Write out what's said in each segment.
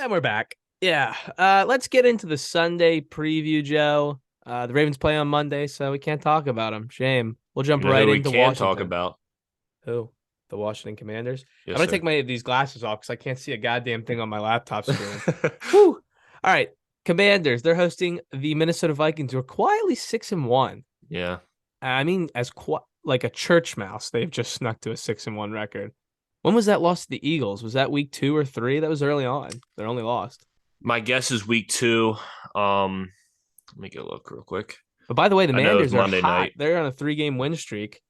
And we're back. Yeah. Let's get into the Sunday preview, Joe. The Ravens play on Monday, so we can't talk about them. Shame. We'll You jump know right who we into can talk Washington. about? Who? The Washington Commanders. I'm Yes, gonna take sir. these glasses off because I can't see a goddamn thing on my laptop screen. Whew. All right. Commanders. They're hosting the Minnesota Vikings, who are quietly 6-1. Yeah. I mean, like a church mouse, they've just snuck to a 6-1 record. When was that loss to the Eagles? Was that week 2 or 3? That was early on. They're only lost. My guess is week two. Let me get a look real quick. But by the way, the I know it was Manders are Monday hot. night. They're on a 3-game win streak.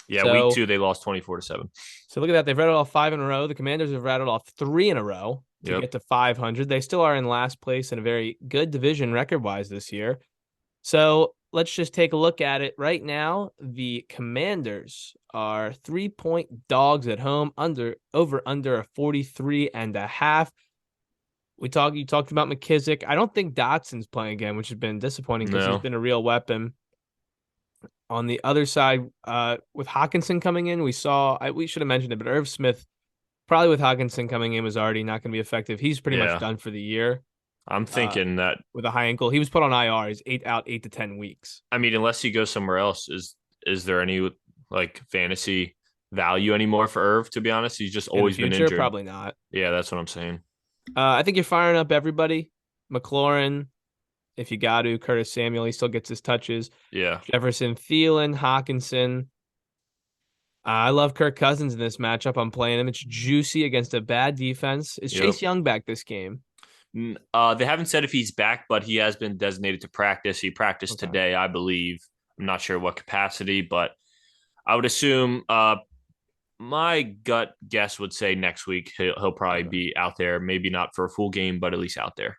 Yeah, week So, two they lost 24-7. so look at that. They've rattled off 5 in a row. The Commanders have rattled off 3 in a row to Yep. get to 500. They still are in last place in a very good division record-wise this year. So let's just take a look at it right now. The Commanders are 3-point dogs at home, under a 43.5. You talked about McKissick. I don't think Dotson's playing again, which has been disappointing because he's No. been a real weapon. On the other side, with Hawkinson coming in, we should have mentioned it, but Irv Smith, probably with Hawkinson coming in, was already not going to be effective. He's pretty much Yeah. done for the year I'm uh, thinking that. with a high ankle. He was put on IR. He's 8 to 10 weeks. I mean, unless he goes somewhere else, is there any like fantasy value anymore for Irv? To be honest, he's just In the always been future, injured. probably not. Yeah, that's what I'm saying. I think you're firing up everybody. McLaurin, if you got to. Curtis Samuel, he still gets his touches. Yeah. Jefferson, Thielen, Hawkinson. I love Kirk Cousins in this matchup. I'm playing him. It's juicy against a bad defense. Is Yep. Chase Young back this game? They haven't said if he's back, but he has been designated to practice. He practiced Okay. today, I believe. I'm not sure what capacity, but I would assume my gut guess would say next week he'll probably Okay. be out there. Maybe not for a full game, but at least out there.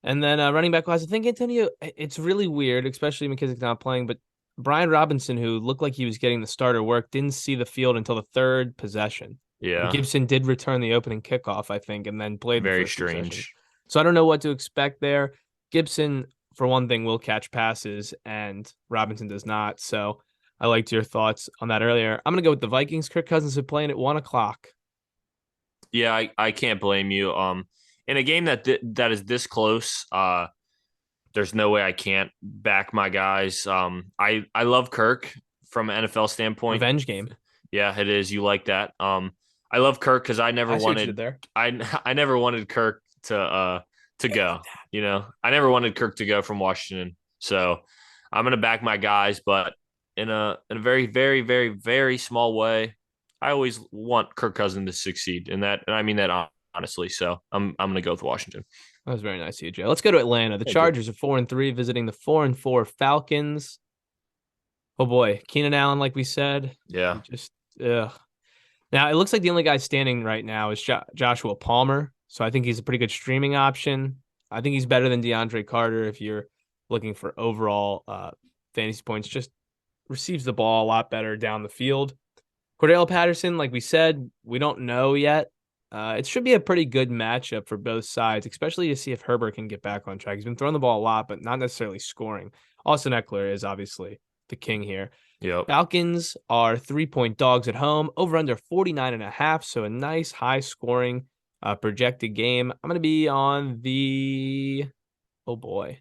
And then running back wise, I think Antonio, it's really weird, especially because he's not playing, but Brian Robinson, who looked like he was getting the starter work, didn't see the field until the third possession. And Yeah, Gibson did return the opening kickoff, I think, and then played the very first 2 sessions. strange. So I don't know what to expect there. Gibson, for one thing, will catch passes, and Robinson does not. So I liked your thoughts on that earlier. I'm going to go with the Vikings. Kirk Cousins is playing at 1 o'clock. Yeah, I can't blame you. In a game that is this close, there's no way I can't back my guys. I love Kirk from an NFL standpoint. Revenge game. Yeah, it is. You like that. I love Kirk because I see what you did there. I never wanted Kirk to go. You know, I never wanted Kirk to go from Washington. So I'm gonna back my guys, but in a very very very very small way. I always want Kirk Cousins to succeed, and I mean that honestly. So I'm gonna go with Washington. That was very nice of you, Joe. Let's go to Atlanta. The Thank you. Chargers are 4-3, visiting the 4-4 Falcons. Oh boy, Keenan Allen, like we said, he Yeah, just ugh. Now it looks like the only guy standing right now is Joshua Palmer, so I think he's a pretty good streaming option. I think he's better than DeAndre Carter if you're looking for overall fantasy points. Just receives the ball a lot better down the field. Cordell Patterson, like we said, we don't know yet. It should be a pretty good matchup for both sides, especially to see if Herbert can get back on track. He's been throwing the ball a lot, but not necessarily scoring. Austin Eckler is obviously the king here. yep. Falcons are 3-point dogs at home, over under 49.5. So a nice high scoring projected game. I'm going to be on oh boy.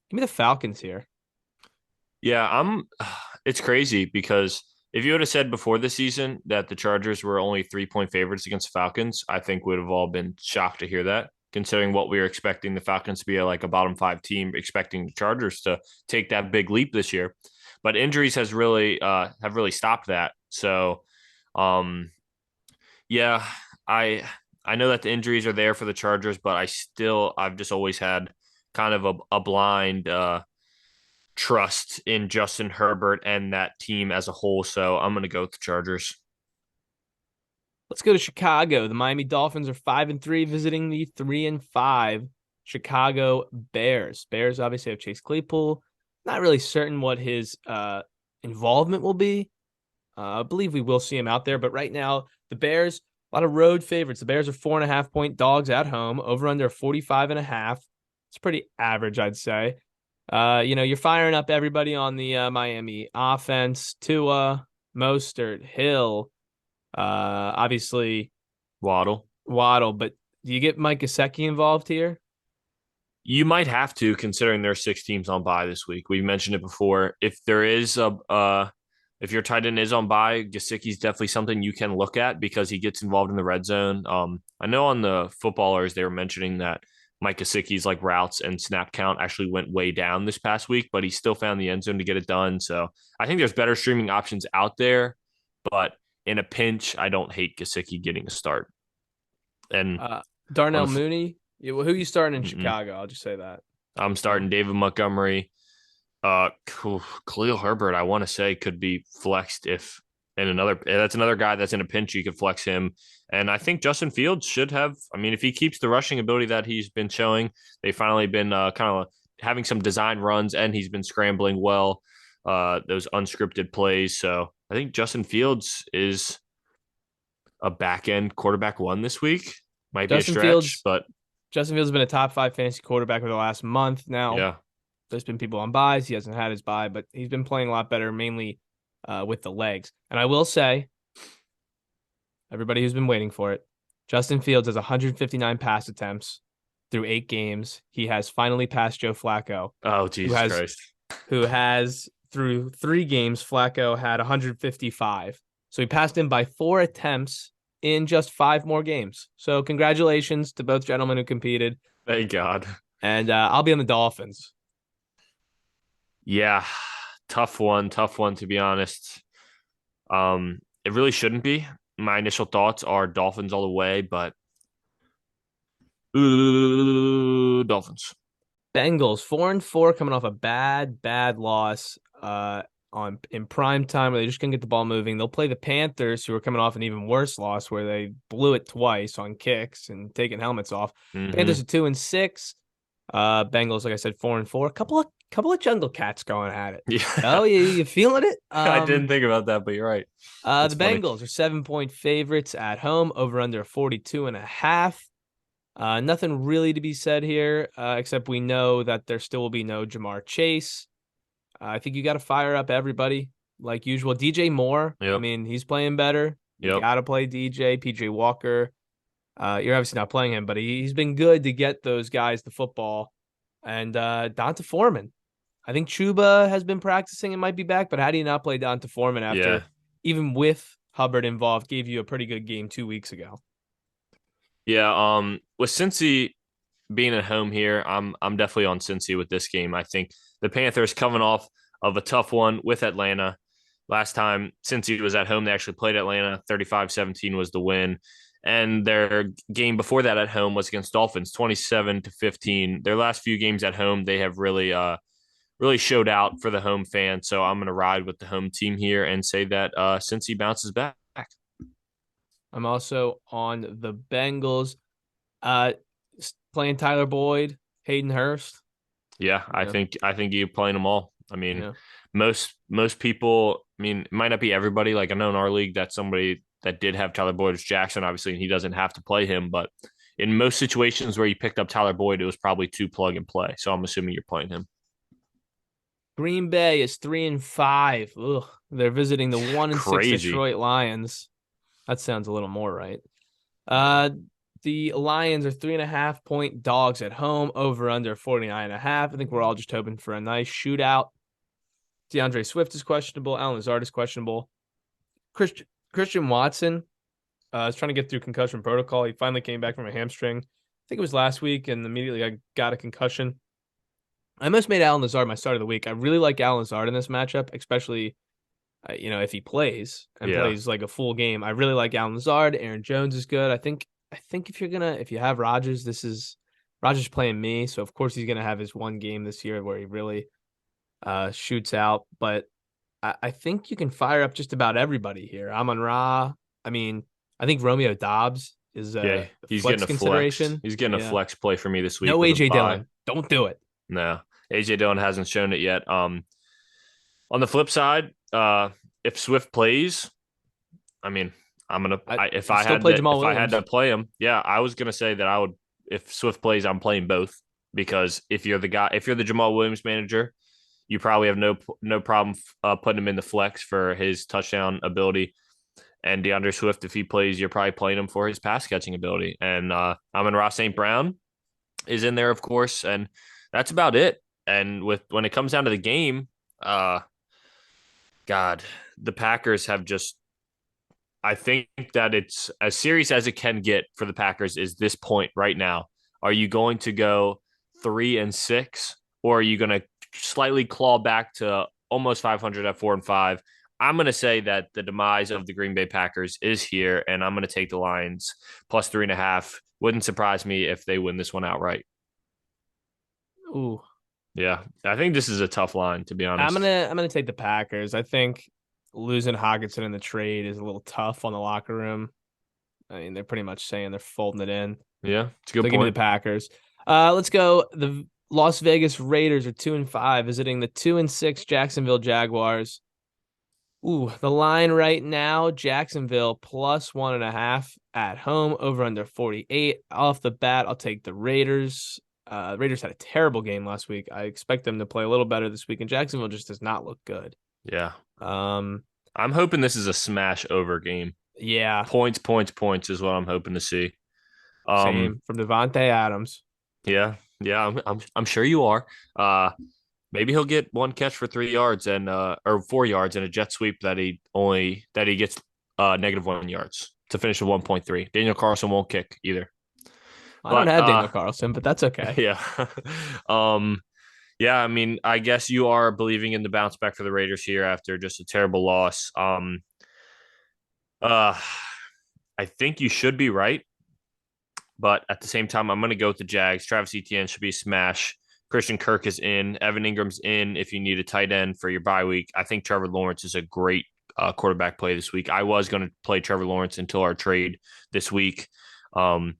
Give me the Falcons here. Yeah, it's crazy because if you would have said before the season that the Chargers were only 3-point favorites against the Falcons, I think we would have all been shocked to hear that, considering what we were expecting the Falcons to be like a bottom five team, expecting the Chargers to take that big leap this year. But injuries have really stopped that. So um yeah, I I know that the injuries are there for the Chargers, but I've just always had kind of a blind trust in Justin Herbert and that team as a whole. So I'm going to go with the Chargers. Let's go to Chicago. The Miami Dolphins are 5-3, visiting the 3-5 Chicago Bears. Bears obviously have Chase Claypool. Not really certain what his involvement will be. I believe we will see him out there, but right now the Bears, a lot of road favorites. The Bears are 4.5-point dogs at home, over under 45.5. It's pretty average, I'd say. You're firing up everybody on the Miami offense. Tua, Mostert, Hill, obviously Waddle. Waddle, but Do you get Mike Gesicki involved here? You might have to, considering there's 6 teams on bye this week. We mentioned it before. If there is if your tight end is on bye, Gesicki's definitely something you can look at because he gets involved in the red zone. I know on the footballers they were mentioning that Mike Gesicki's like routes and snap count actually went way down this past week, but he still found the end zone to get it done. So I think there's better streaming options out there, but in a pinch, I don't hate Gesicki getting a start. And Uh, on Darnell the Mooney. Yeah, well, who you starting in mm-mm. Chicago? I'll just say that. I'm No. starting David Montgomery. Khalil Herbert, I want to say could be flexed if and another that's another guy that's in a pinch. You could flex him, and I think Justin Fields should have. I mean, if he keeps the rushing ability that he's been showing, they've finally been kind of having some design runs, and he's been scrambling well. Those unscripted plays. So I think Justin Fields is a back end quarterback one this week. Might be a Justin stretch, Fields. but Justin Fields has been a top five fantasy quarterback over the last month now. yeah, There's been people on buys. He hasn't had his buy, but he's been playing a lot better, mainly with the legs. And I will say, everybody who's been waiting for it, Justin Fields has 159 pass attempts through 8 games. He has finally passed Joe Flacco, oh who Jesus has Christ, who has through 3 games. Flacco had 155, so he passed him by 4 attempts in just 5 more games. So congratulations to both gentlemen who competed, thank God. and I'll be on the Dolphins. Yeah, tough one to be honest. It really shouldn't be. My initial thoughts are Dolphins all the way, but Dolphins. Bengals 4-4 coming off a bad loss on in prime time where they just couldn't get the ball moving. They'll play the Panthers, who are coming off an even worse loss where they blew it twice on kicks and taking helmets off. Panthers Mm-hmm. are 2-6. Bengals, like I said, 4-4. Couple of jungle cats going at it. Yeah, Oh, you feeling it? I didn't think about that, but you're right. That's The funny. Bengals are 7-point favorites at home, over under 42.5. Nothing really to be said here, except we know that there still will be no Jamar Chase. I think you got to fire up everybody like usual. DJ Moore, I Yep, mean, he's playing better. You yep. got to play DJ, PJ Walker. You're obviously not playing him, but he's been good to get those guys the football. And Donta Foreman. I think Chuba has been practicing and might be back, but how do you not play Donta Foreman Yeah, after, even with Hubbard involved, gave you a pretty good game 2 weeks ago? yeah. With Cincy being at home here, I'm definitely on Cincy with this game. I think the Panthers coming off of a tough one with Atlanta. Last time Cincy was at home, they actually played Atlanta. 35-17 was the win. And their game before that at home was against Dolphins, 27-15. Their last few games at home, they have really showed out for the home fan. So I'm gonna ride with the home team here and say that Cincy bounces back. I'm also on the Bengals. Uh, Playing Tyler Boyd, Hayden Hurst. Yeah, I Yeah, think you playing them all. I mean, yeah. most people. I mean, it might not be everybody. Like I know in our league that somebody that did have Tyler Boyd is Jackson, obviously, and he doesn't have to play him. But in most situations where you picked up Tyler Boyd, it was probably two plug and play. So I'm assuming you're playing him. Green Bay is 3-5. Ugh, they're visiting the 1-6 Crazy. Detroit Lions. That sounds a little more right. Uh, the Lions are 3.5 point dogs at home, over under 49.5. I think we're all just hoping for a nice shootout. DeAndre Swift is questionable. Alan Lazard is questionable. Christian Watson is trying to get through concussion protocol. He finally came back from a hamstring. I think it was last week, and immediately I got a concussion. I almost made Alan Lazard my start of the week. I really like Alan Lazard in this matchup, especially if he plays and Yeah. plays like a full game. I really like Alan Lazard. Aaron Jones is good. I think if you have Rodgers, this is Rodgers playing me, so of course he's gonna have his one game this year where he really shoots out. But I think you can fire up just about everybody here. Amon Ra. I mean, I think Romeo Dobbs is Yeah, a he's getting flex a flex. consideration. He's getting a Yeah. flex play for me this week No with a AJ bye. Dillon. Don't do it. No, AJ Dillon hasn't shown it yet. On the flip side, if Swift plays, I mean, if You still play Jamal if I had to Williams. play him, yeah, I was gonna say that I would. If Swift plays, I'm playing both because if you're the Jamal Williams manager, you probably have no problem putting him in the flex for his touchdown ability. And DeAndre Swift, if he plays, you're probably playing him for his pass catching ability. And Amon-Ra St. Brown is in there, of course, and that's about it. And when it comes down to the game, uh, God, the Packers have just. I think that it's as serious as it can get for the Packers is this point right now. Are you going to go 3-6, or are you going to slightly claw back to almost 500 at 4-5? I'm going to say that the demise of the Green Bay Packers is here, and I'm going to take the Lions plus 3.5. Wouldn't surprise me if they win this one outright. Ooh, Yeah, I think this is a tough line, to be I'm honest. gonna I'm gonna take the Packers. I think losing Hawkinson in the trade is a little tough on the locker room. I mean, they're pretty much saying they're folding it in. Yeah, it's a good So give me the point. Packers. Let's go. The Las Vegas Raiders are 2-5, visiting the 2-6 Jacksonville Jaguars. Ooh, the line right now, Jacksonville plus 1.5 at home, over under 48. Off the bat, I'll take the Raiders. Raiders had a terrible game last week. I expect them to play a little better this week, and Jacksonville just does not look good. Yeah, Um, I'm hoping this is a smash over game. yeah, Points, points, points is what I'm hoping to see. Um, same from Devontae Adams. yeah, yeah, I'm sure you are. Uh, maybe he'll get one catch for 3 yards and or 4 yards and a jet sweep that he gets -1 yards to finish with 1.3. Daniel Carlson won't kick either. I don't But have Daniel Carlson, but that's okay. yeah. um yeah, I mean, I guess you are believing in the bounce back for the Raiders here after just a terrible loss. Uh I think you should be right. But at the same time, I'm going to go with the Jags. Travis Etienne should be a smash. Christian Kirk is in. Evan Ingram's in if you need a tight end for your bye week. I think Trevor Lawrence is a great quarterback play this week. I was going to play Trevor Lawrence until our trade this week. Um,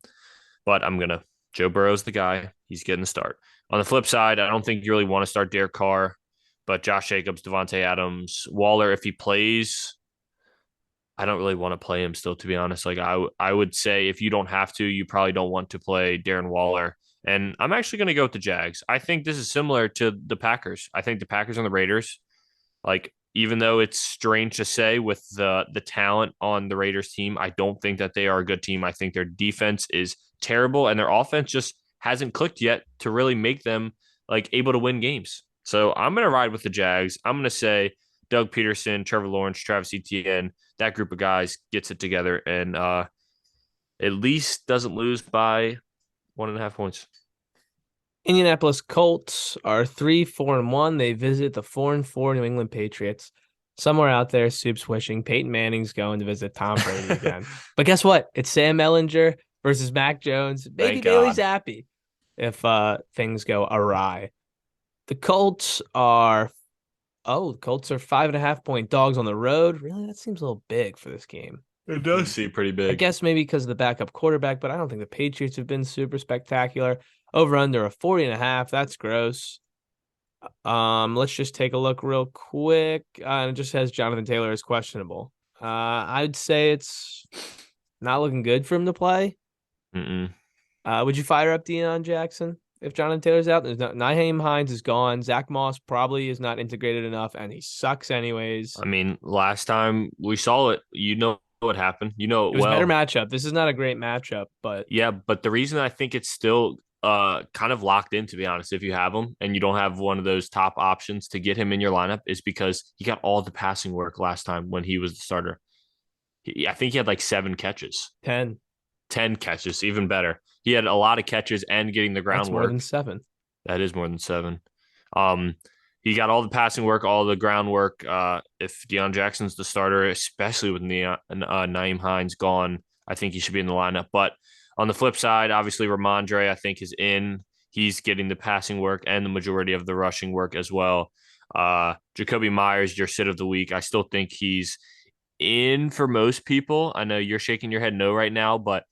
but I'm going to. Joe Burrow's the guy. He's getting the start. On the flip side, I don't think you really want to start Derek Carr, but Josh Jacobs, Devontae Adams, Waller, if he plays, I don't really want to play him still, to be honest. Like I would say if you don't have to, you probably don't want to play Darren Waller. And I'm actually going to go with the Jags. I think this is similar to the Packers. I think the Packers and the Raiders, like even though it's strange to say with the talent on the Raiders team, I don't think that they are a good team. I think their defense is terrible and their offense just hasn't clicked yet to really make them like able to win games. So I'm going to ride with the Jags. I'm going to say Doug Peterson, Trevor Lawrence, Travis Etienne, that group of guys gets it together and at least doesn't lose by 1.5 points. Indianapolis Colts are 3-4-1. They visit the 4-4 New England Patriots. Somewhere out there, Soup's wishing Peyton Manning's going to visit Tom Brady again. But guess what? It's Sam Ellinger versus Mac Jones. Maybe Thank Bailey's God. happy if things go awry. The Colts are the Colts are 5.5 point dogs on the road. Really, that seems a little big for this game. It I does mean, seem pretty I big. guess maybe because of the backup quarterback, but I don't think the Patriots have been super spectacular. Over under a 40.5. That's gross. Let's just take a look real quick. It just says Jonathan Taylor is questionable. I'd say it's not looking good for him to play. Mm-mm. Would you fire up Deion Jackson if Jonathan Taylor's out? There's no Nyheim Hines is gone. Zach Moss probably is not integrated enough, and he sucks anyways. I mean, last time we saw it, you know what happened. You know It it was a better well. matchup. This is not a great matchup, but Yeah, but the reason I think it's still kind of locked in, to be honest, if you have him and you don't have one of those top options to get him in your lineup, is because he got all the passing work last time when he was the starter. I think he had like 7 catches, 10. 10 catches, even better. He had a lot of catches and getting the That's more than groundwork. 7. That is more than 7. Um, he got all the passing work, all the groundwork. If Deion Jackson's the starter, especially with Naeem Hines gone, I think he should be in the lineup. But on the flip side, obviously Ramondre, I think, is in. He's getting the passing work and the majority of the rushing work as well. Jacoby Myers, your sit of the week. I still think he's in for most people. I know you're shaking your head no right now, but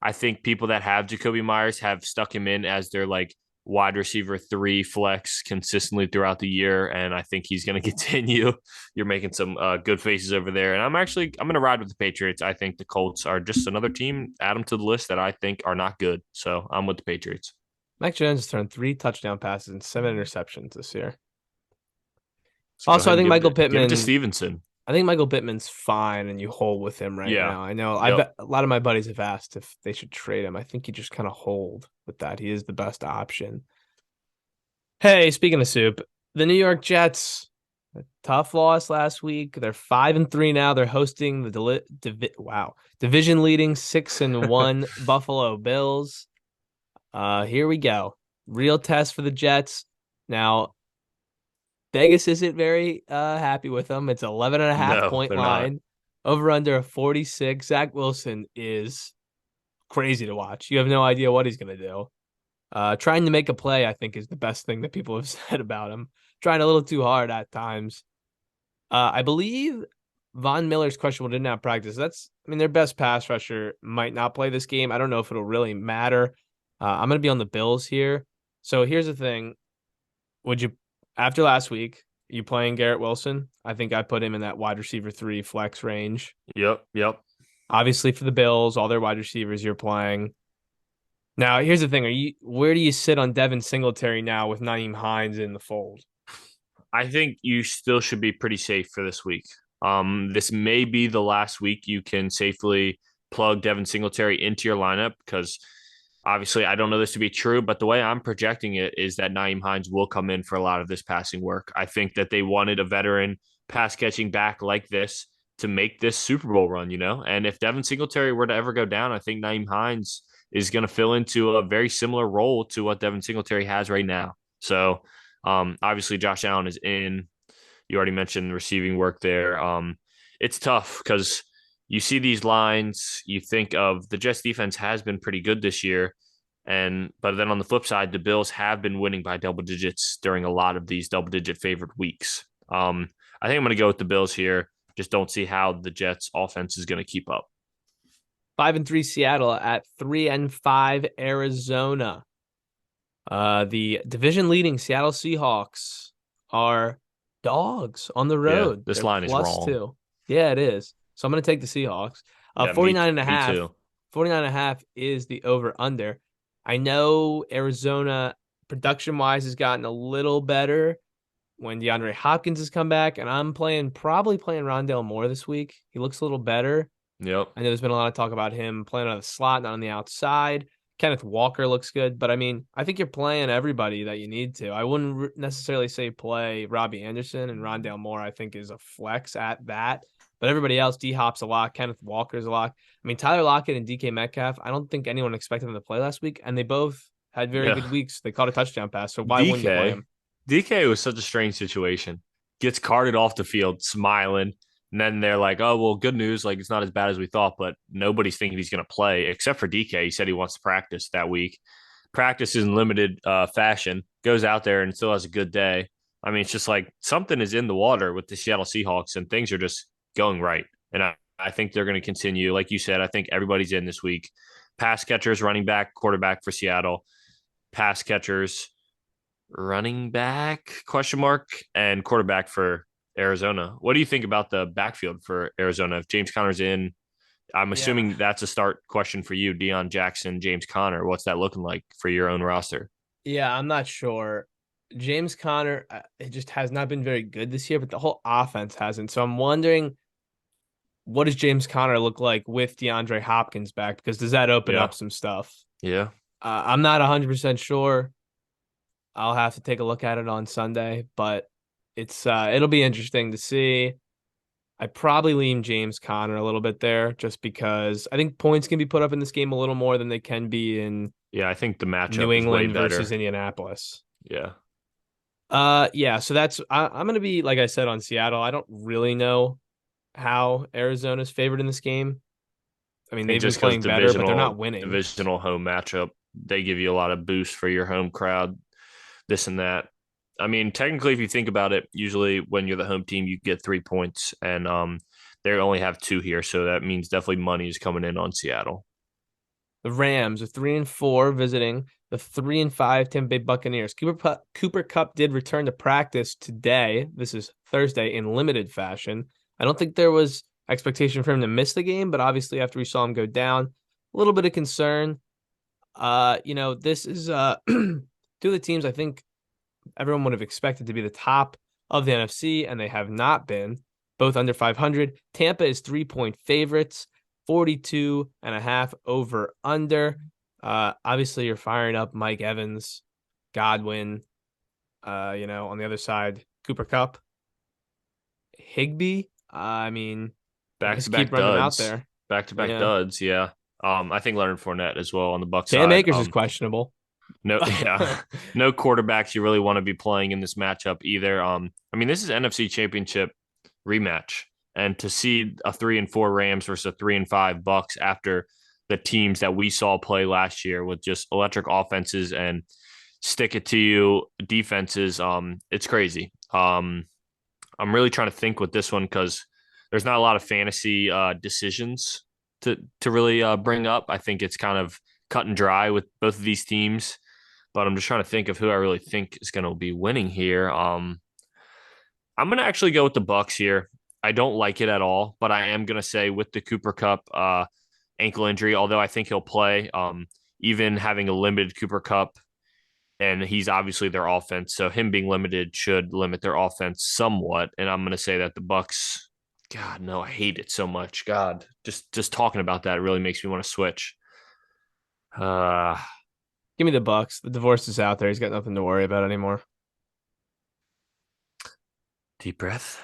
I think people that have Jacoby Myers have stuck him in as their like wide receiver 3 flex consistently throughout the year, and I think he's going to continue. You're making some good faces over there, and I'm going to ride with the Patriots. I think the Colts are just another team. Add them to the list that I think are not good, so I'm with the Patriots. Mac Jones has thrown 3 touchdown passes and 7 interceptions this year. So go Also, ahead I and think Michael give it to Pittman. Stevenson. I think Michael Pittman's fine, and you hold with him right Yeah. now. I know Yep. a lot of my buddies have asked if they should trade him. I think you just kind of hold with that. He is the best option. Hey, speaking of soup, the New York Jets, a tough loss last week. They're 5-3 now. They're hosting the division leading 6-1 Buffalo Bills. Here we go. Real test for the Jets. Now, Vegas isn't very happy with them. It's 11 and a half No, point they're not. line. Over under a 46. Zach Wilson is crazy to watch. You have no idea what he's going to do. Trying to make a play, I think, is the best thing that people have said about him. Trying a little too hard at times. I believe Von Miller's questionable, did not practice. I mean, their best pass rusher might not play this game. I don't know if it'll really matter. I'm going to be on the Bills here. So here's the thing. Would you, after last week, you playing Garrett Wilson? I think I put him in that wide receiver 3 flex range. Yep. Yep. Obviously, for the Bills, all their wide receivers you're playing. Now, here's the thing: where do you sit on Devin Singletary now with Naeem Hines in the fold? I think you still should be pretty safe for this week. This may be the last week you can safely plug Devin Singletary into your lineup because obviously I don't know this to be true, but the way I'm projecting it is that Naeem Hines will come in for a lot of this passing work. I think that they wanted a veteran pass catching back like this to make this Super Bowl run, you know? And if Devin Singletary were to ever go down, I think Naeem Hines is going to fill into a very similar role to what Devin Singletary has right now. So, obviously, Josh Allen is in. You already mentioned receiving work there. It's tough because you see these lines, you think of the Jets defense has been pretty good this year. But then on the flip side, the Bills have been winning by double digits during a lot of these double digit favored weeks. I think I'm going to go with the Bills here. Just don't see how the Jets offense is going to keep up. 5-3 Seattle at 3-5 Arizona. The division leading Seattle Seahawks are dogs on the Yeah, road. this They're line is plus wrong. 2. Yeah, it is. So I'm going to take the Seahawks. Yeah, 49 and a me half. too. 49 and a half is the over under. I know Arizona production wise has gotten a little better when DeAndre Hopkins has come back, and I'm probably playing Rondale Moore this week. He looks a little better. Yep. I know there's been a lot of talk about him playing on the slot, not on the outside. Kenneth Walker looks good, but I mean, I think you're playing everybody that you need to. I wouldn't necessarily say play Robbie Anderson, and Rondale Moore, I think, is a flex at that. But everybody else, D Hop's a lot, Kenneth Walker's a lot. I mean, Tyler Lockett and DK Metcalf, I don't think anyone expected them to play last week, and they both had very Yeah. good weeks. They caught a touchdown pass, so why wouldn't you play DK. him? DK was such a strange situation. Gets carted off the field, smiling, and then they're like, "Oh well, good news. Like it's not as bad as we thought." But nobody's thinking he's going to play except for DK. He said he wants to practice that week. Practices in limited fashion. Goes out there and still has a good day. I mean, it's just like something is in the water with the Seattle Seahawks, and things are just going right. And I think they're going to continue. Like you said, I think everybody's in this week. Pass catchers, running back, quarterback for Seattle. Pass catchers, running back question mark and quarterback for Arizona. What do you think about the backfield for Arizona? If James Conner's in, I'm Yeah. assuming that's a start question for you, Deion Jackson, James Conner. What's that looking like for your own roster? Yeah, I'm not sure. James Conner, it just has not been very good this year, but the whole offense hasn't. So I'm wondering, what does James Conner look like with DeAndre Hopkins back? Because does that open Yeah. up some stuff? Yeah. I'm not 100% sure. I'll have to take a look at it on Sunday, but it'll be interesting to see. I probably lean James Conner a little bit there just because I think points can be put up in this game a little more than they can be in Yeah. I think the New matchup is way England versus better. Indianapolis. Yeah. Yeah, so I'm gonna be like I said on Seattle. I don't really know how Arizona's favored in this game. I I mean, think they've been just because playing better, but they're not winning. divisional home matchup, they give you a lot of boost for your home crowd, this and that. I mean, technically, if you think about it, usually when you're the home team, you get 3 points, and they only have two here, so that means definitely money is coming in on Seattle. The Rams are 3-4 visiting the 3-5 Tampa Bay Buccaneers. Cooper Cup did return to practice today. This is Thursday in limited fashion. I don't think there was expectation for him to miss the game, but obviously after we saw him go down, a little bit of concern. This is two of the teams I think everyone would have expected to be the top of the NFC, and they have not been. both under 500. Tampa is 3-point favorites, 42.5 over under. Obviously, you're firing up Mike Evans, Godwin, on the other side, Cooper Kupp, Higbee. I mean, just keep Back-to-back running them out duds. there. Back-to-back Yeah. duds, yeah. I think Leonard Fournette as well on the Buck Cam side. Akers is questionable. No, yeah, no quarterbacks you really want to be playing in this matchup either. I mean, this is NFC Championship rematch, and to see a 3-4 Rams versus a 3-5 Bucks after the teams that we saw play last year with just electric offenses and stick it to you defenses, it's crazy. I'm really trying to think with this one because there's not a lot of fantasy decisions to really bring up. I think it's kind of cut and dry with both of these teams, but I'm just trying to think of who I really think is going to be winning here. I'm going to actually go with the Bucks here. I don't like it at all, but I am going to say with the Cooper Kupp ankle injury, although I think he'll play, even having a limited Cooper Kupp, and he's obviously their offense, so him being limited should limit their offense somewhat. And I'm going to say that the Bucks. God, no, I hate it so much. God, just talking about that really makes me want to switch. Give me the Bucks. The divorce is out there. He's got nothing to worry about anymore. Deep breath.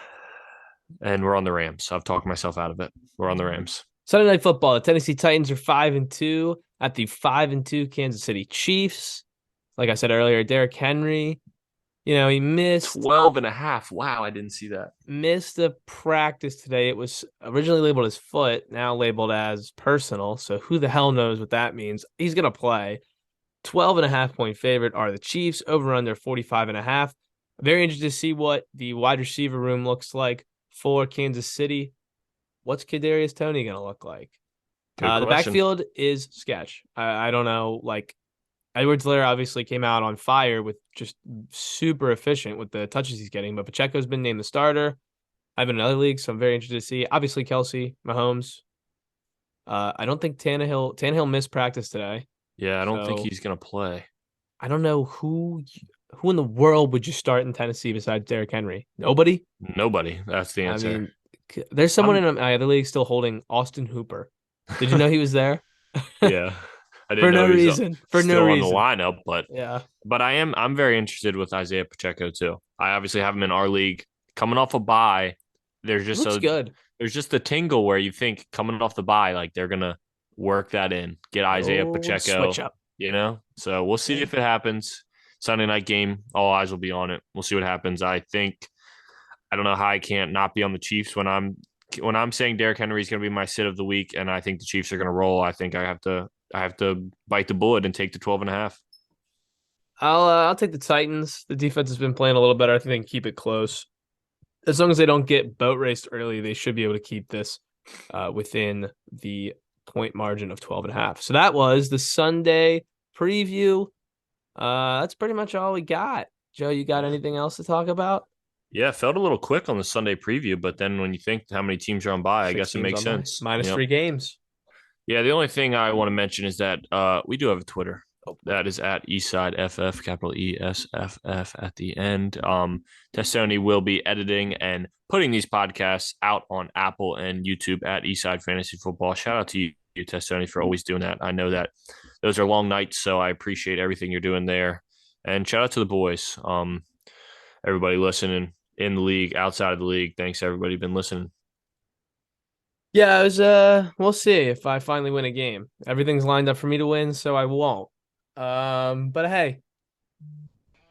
And we're on the Rams. I've talked myself out of it. We're on the Rams. Sunday Night Football. The Tennessee Titans are 5-2 at the 5-2 Kansas City Chiefs. Like I said earlier, Derrick Henry, he missed 12.5. Wow, I didn't see that. Missed the practice today. It was originally labeled as foot, now labeled as personal. So who the hell knows what that means? He's going to play. 12.5-point favorite are the Chiefs, over under 45.5. Very interested to see what the wide receiver room looks like for Kansas City. What's Kadarius Toney going to look like? The backfield is sketch. I don't know. Like, Edwards-Helaire obviously came out on fire with just super efficient with the touches he's getting, but Pacheco's been named the starter. I have another league, so I'm very interested to see. Obviously, Kelsey, Mahomes. I don't think Tannehill missed practice today. Yeah, I don't think he's going to play. I don't know who in the world would you start in Tennessee besides Derrick Henry? Nobody? Nobody. That's the answer. I mean, there's someone in my other league still holding Austin Hooper. Did you know he was there? Yeah. I For didn't no know reason. For no reason. On the lineup, but yeah. But I'm very interested with Isaiah Pacheco too. I obviously have him in our league. Coming off a bye, there's just good. There's just a tingle where you think coming off the bye, like they're gonna work that in, get Isaiah Pacheco, switch up. So we'll see if it happens. Sunday night game, all eyes will be on it. We'll see what happens. I don't know how I can't not be on the Chiefs when I'm saying Derrick Henry is going to be my sit of the week, and I think the Chiefs are going to roll. I think I have to bite the bullet and take the 12.5. I'll take the Titans. The defense has been playing a little better. I think they can keep it close. As long as they don't get boat raced early, they should be able to keep this within the point margin of 12.5. So that was the Sunday preview. That's pretty much all we got. Joe, you got anything else to talk about? Yeah, it felt a little quick on the Sunday preview, but then when you think how many teams are on bye, I guess it makes sense. Minus 3 games. Yeah, the only thing I want to mention is that we do have a Twitter. That is at EastSideFF, capital ESFF at the end. Testoni will be editing and putting these podcasts out on Apple and YouTube at Eastside Fantasy Football. Shout out to you, Testoni, for always doing that. I know that those are long nights, so I appreciate everything you're doing there. And shout out to the boys. Everybody listening in the league, outside of the league. Thanks, everybody been listening. Yeah, it was we'll see if I finally win a game. Everything's lined up for me to win, so I won't. But hey,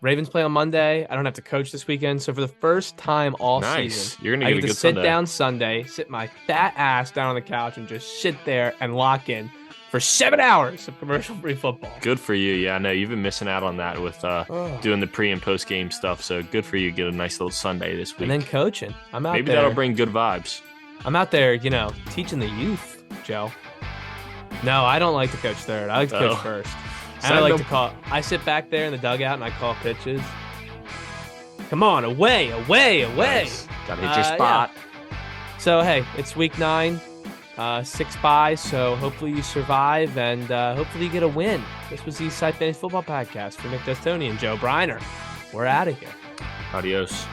Ravens play on Monday. I don't have to coach this weekend, so for the first time all season, you're gonna get a good sit down Sunday, sit my fat ass down on the couch, and just sit there and lock in for 7 hours of commercial-free football. Good for you. Yeah, I know you've been missing out on that with doing the pre and post game stuff. So good for you. Get a nice little Sunday this week. And then coaching. I'm out. Maybe there. That'll bring good vibes. I'm out there, teaching the youth, Joe. No, I don't like to coach third. I like to coach first. And I like to call. I sit back there in the dugout and I call pitches. Come on, away. Nice. Gotta hit your spot. Yeah. So hey, it's week 9, 6 byes. So hopefully you survive and hopefully you get a win. This was the Eastside Fantasy Football Podcast for Nick Testoni and Joe Briner. We're out of here. Adios.